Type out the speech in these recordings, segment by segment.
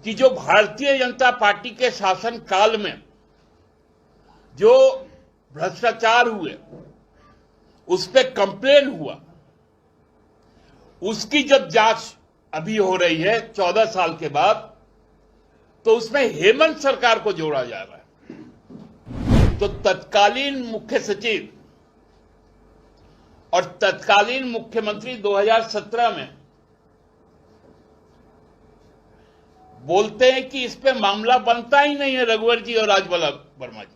कि जो भारतीय जनता पार्टी के शासन काल में जो भ्रष्टाचार हुए, उस पे कंप्लेन हुआ, उसकी जब जांच अभी हो रही है 14 साल के बाद, तो उसमें हेमंत सरकार को जोड़ा जा रहा है। तो तत्कालीन मुख्य सचिव और तत्कालीन मुख्यमंत्री 2017 में बोलते हैं कि इस पे मामला बनता ही नहीं है, रघुवर जी और राजवल्लभ वर्मा जी,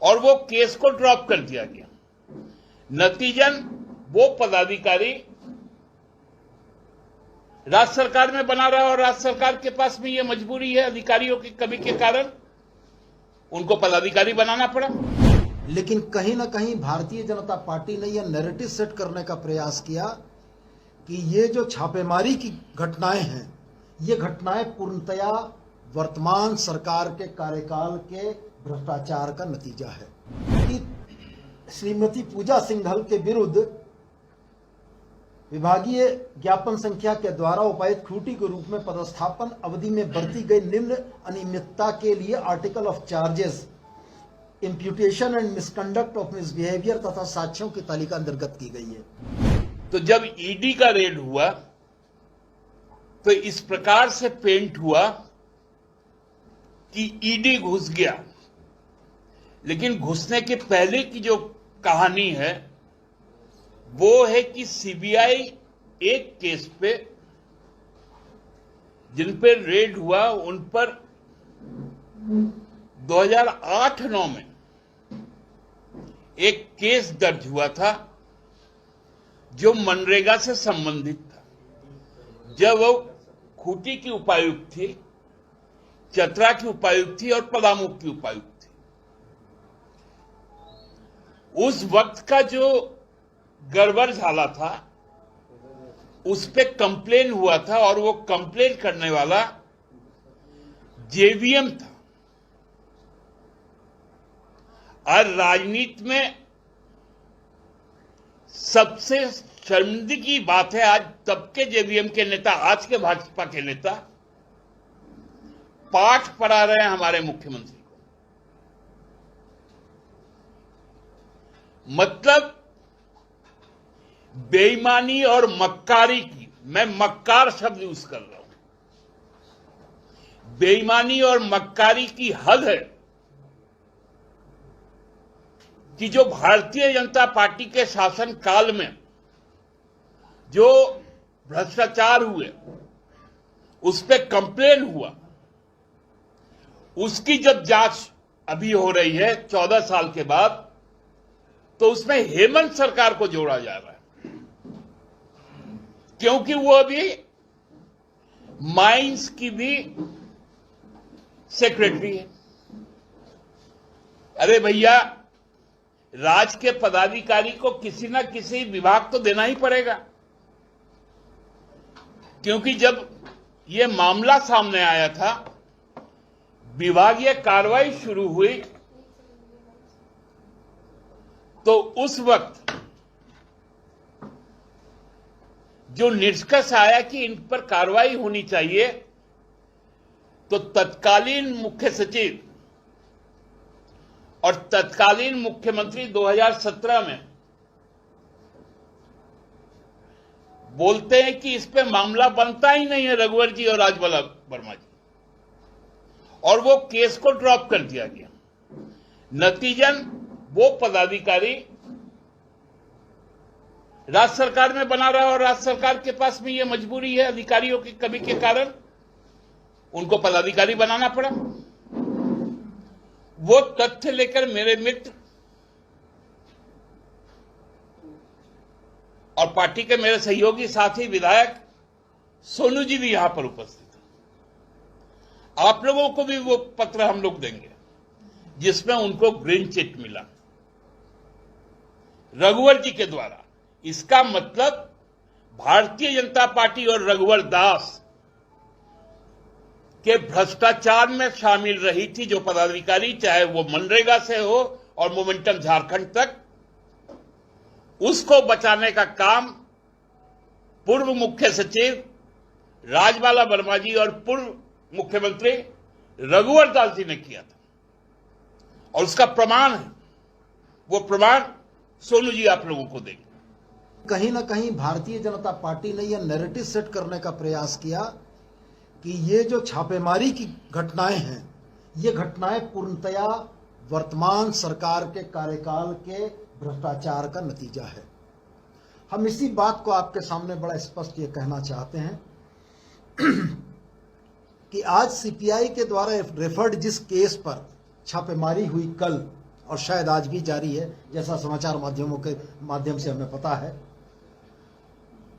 और वो केस को ड्रॉप कर दिया गया। नतीजन वो पदाधिकारी राज्य सरकार में बना रहा और राज्य सरकार के पास में ये मजबूरी है, अधिकारियों की कमी के कारण उनको पदाधिकारी बनाना पड़ा। लेकिन कहीं ना कहीं भारतीय जनता पार्टी ने यह नैरेटिव सेट करने का प्रयास किया कि ये जो छापेमारी की घटनाएं हैं, ये घटनाएं पूर्णतया वर्तमान सरकार के कार्यकाल के भ्रष्टाचार का नतीजा है। कि श्रीमती पूजा सिंघल के विरुद्ध विभागीय ज्ञापन संख्या के द्वारा उपायुक्त खूंटी के रूप में पदस्थापन अवधि में बरती गई निम्न अनियमितता के लिए article of charges, imputation and misconduct of misbehaviour तथा साक्ष्यों की तालिका अंतर्गत की गई है। तो जब ईडी का रेड हुआ तो इस प्रकार से पेंट हुआ कि ईडी घुस गया, लेकिन घुसने के पहले की जो कहानी है वो है कि सीबीआई एक केस पे, जिन पे रेड हुआ, उन पर 2008-9 में एक केस दर्ज हुआ था जो मनरेगा से संबंधित था। जब वो खूंटी की उपायुक्त थी, चतरा की उपायुक्त थी और पलामू की उपायुक्त थी। उस वक्त का जो गड़बड़ झाला था, उस पे कंप्लेन हुआ था और वो कंप्लेन करने वाला जेवीएम था। और राजनीति में सबसे शर्मिंदगी की बात है, आज तब के जेवीएम के नेता, आज के भाजपा के नेता पाठ पढ़ा रहे हैं हमारे मुख्यमंत्री को। मतलब बेईमानी और मक्कारी की, मैं मक्कार शब्द यूज कर रहा हूं, बेईमानी और मक्कारी की हद है कि जो भारतीय जनता पार्टी के शासन काल में जो भ्रष्टाचार हुए, उस पे कंप्लेन हुआ, उसकी जब जांच अभी हो रही है 14 साल के बाद, तो उसमें हेमंत सरकार को जोड़ा जा रहा है, क्योंकि वो अभी माइंस की भी सेक्रेटरी है। अरे भैया, राज्य के पदाधिकारी को किसी ना किसी विभाग तो देना ही पड़ेगा, क्योंकि जब ये मामला सामने आया था, विभागीय कार्रवाई शुरू हुई, तो उस वक्त जो निष्कर्ष आया कि इन पर कार्रवाई होनी चाहिए, तो तत्कालीन मुख्य सचिव और तत्कालीन मुख्यमंत्री 2017 में बोलते हैं कि इस पे मामला बनता ही नहीं है, रघुवर जी और राजवल्लभ वर्मा जी, और वो केस को ड्रॉप कर दिया गया। नतीजन वो पदाधिकारी राज्य सरकार में बना रहा और राज्य सरकार के पास में ये मजबूरी है, अधिकारियों की कमी के कारण उनको पदाधिकारी बनाना पड़ा। वो तथ्य लेकर मेरे मित्र और पार्टी के मेरे सहयोगी साथी विधायक सोनू जी भी यहां पर उपस्थित हैं। आप लोगों को भी वो पत्र हम लोग देंगे जिसमें उनको ग्रीन चिट मिला रघुवर जी के द्वारा। इसका मतलब भारतीय जनता पार्टी और रघुवर दास के भ्रष्टाचार में शामिल रही थी जो पदाधिकारी, चाहे वो मनरेगा से हो और मोमेंटम झारखंड तक, उसको बचाने का काम पूर्व मुख्य सचिव राजबाला वर्मा जी और पूर्व मुख्यमंत्री रघुवर दास जी ने किया था, और उसका प्रमाण है। वो प्रमाण सोनू जी आप लोगों को देंगे। कहीं ना कहीं भारतीय जनता पार्टी ने यह नैरेटिव सेट करने का प्रयास किया कि ये जो छापेमारी की घटनाएं हैं, ये घटनाएं पूर्णतया वर्तमान सरकार के कार्यकाल के भ्रष्टाचार का नतीजा है। हम इसी बात को आपके सामने बड़ा स्पष्ट ये कहना चाहते हैं कि आज सीपीआई के द्वारा रेफर्ड जिस केस पर छापेमारी हुई कल, और शायद आज भी जारी है, जैसा समाचार माध्यमों के माध्यम से हमें पता है,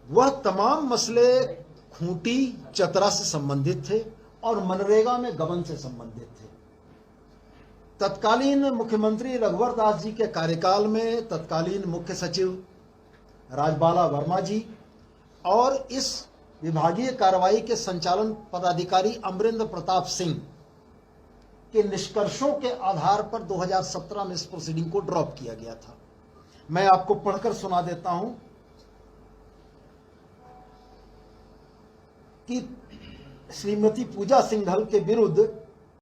वह तमाम मसले खूंटी चतरा से संबंधित थे और मनरेगा में गबन से संबंधित थे। तत्कालीन मुख्यमंत्री रघुवर दास जी के कार्यकाल में तत्कालीन मुख्य सचिव राजबाला वर्मा जी और इस विभागीय कार्रवाई के संचालन पदाधिकारी अमरेंद्र प्रताप सिंह के निष्कर्षों के आधार पर 2017 में इस प्रोसीडिंग को ड्रॉप किया गया था। मैं आपको पढ़कर सुना देता हूं कि श्रीमती पूजा सिंघल के विरुद्ध